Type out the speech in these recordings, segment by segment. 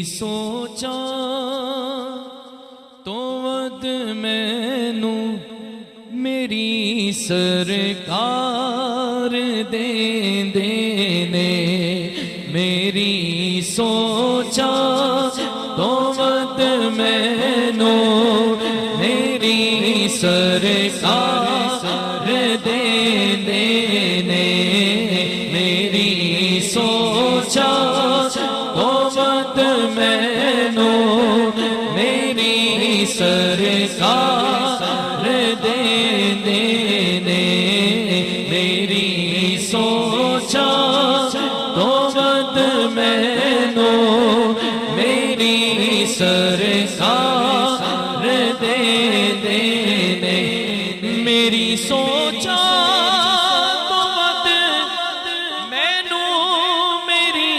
سوچا تو ود مینو میری سرکار دے نے میری سوچا تو ود مینو میری سرکار دے نے میری سوچا تو ود مینو میری سرکار دے نے میری سوچا تو ود مینو میری سرکار دے نے میری سوچا تو ود مینو میری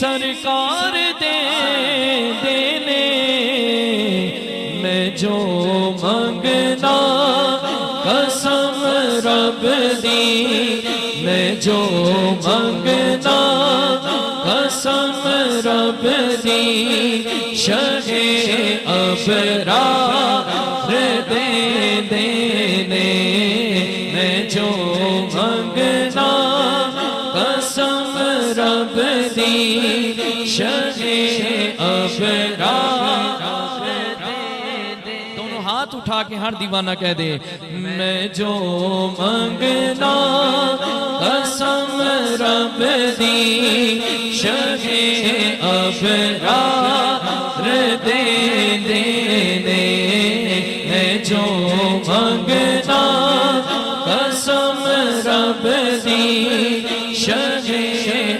سرکار دے نے میں جو منگنا قسم رب دی میں جو منگنا قسم رب دی شہ ابرار دے نے میں جو منگنا قسم رب دی شہ ابرار دونوں ہاتھ اٹھا کے ہر دیوانہ کہہ دے میں جو منگنا قسم رب دی شہ ابرار دے نے میں جو منگنا قسم رب دی شہ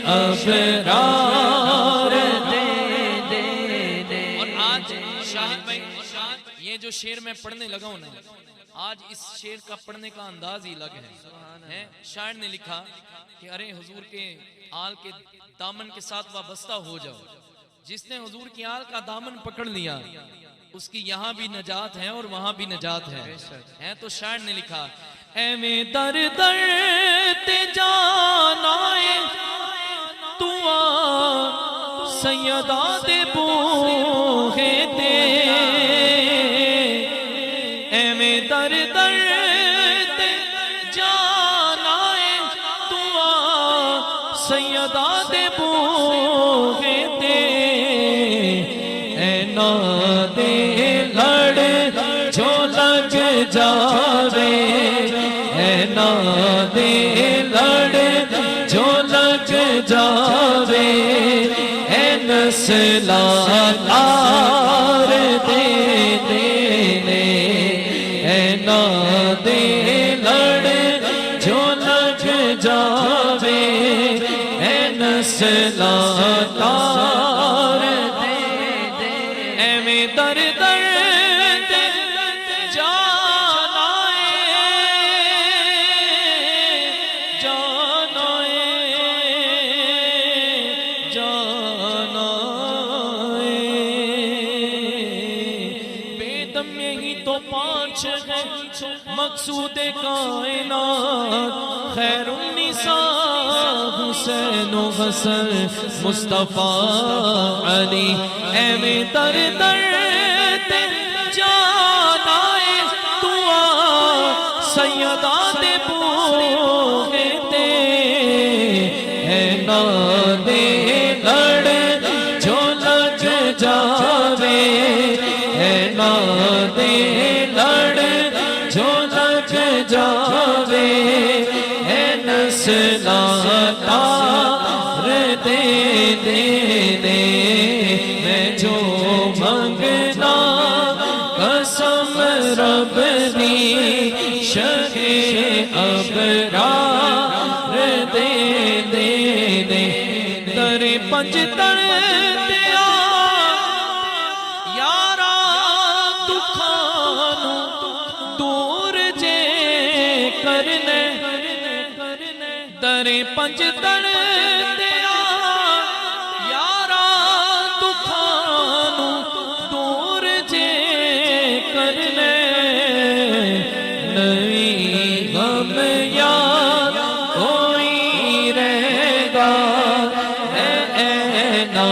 ابرار دے اور آج شاہد بھائی یہ جو شعر میں پڑھنے لگا ہوں نا آج اس شعر کا پڑھنے کا انداز ہی الگ ہے شاعر نے لکھا کہ ارے حضور کے آل کے دامن کے ساتھ وابستہ ہو جاؤ جس نے حضور کی آل کا دامن پکڑ لیا اس کی یہاں بھی نجات ہے اور وہاں بھی نجات ہے تو شاعر نے لکھا ایویں در در تے جان آئے تو آ سیدہ دے بوہے تے ایویں در در تے جان آئے تو آ سیدہ دے بوہے تے اینا دے لڑ جو لگ جاوے اینا دے لڑ جو لگ جاوے اے نسلار دے نے اینا دے لڑ جو لگ جاوے اے نسلار دے ایویں در در مقصود کائنات خیر النساء حسین و حسن مصطفیٰ علی ایویں در در تے جان آئے تو آ سیدہ دے بوہے تے اینا دے لڑ جو لگ جاوے اینا دے لڑ جو لگ جاوے اے نسلار دے نے میں جو منگنا قسم رب دی شہ ابرار دے نے در پنج تر دیا یارا دکھانو دور جے کرنے در پنج تر دیا یارا دکھانو دور جے کرنے نہیں غم یار کوئی رہ گا اے نا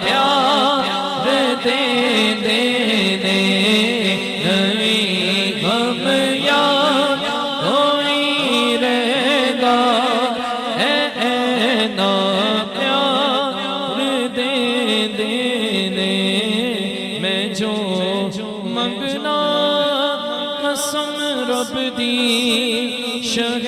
پیار جو منگنا قسم رب دی شہ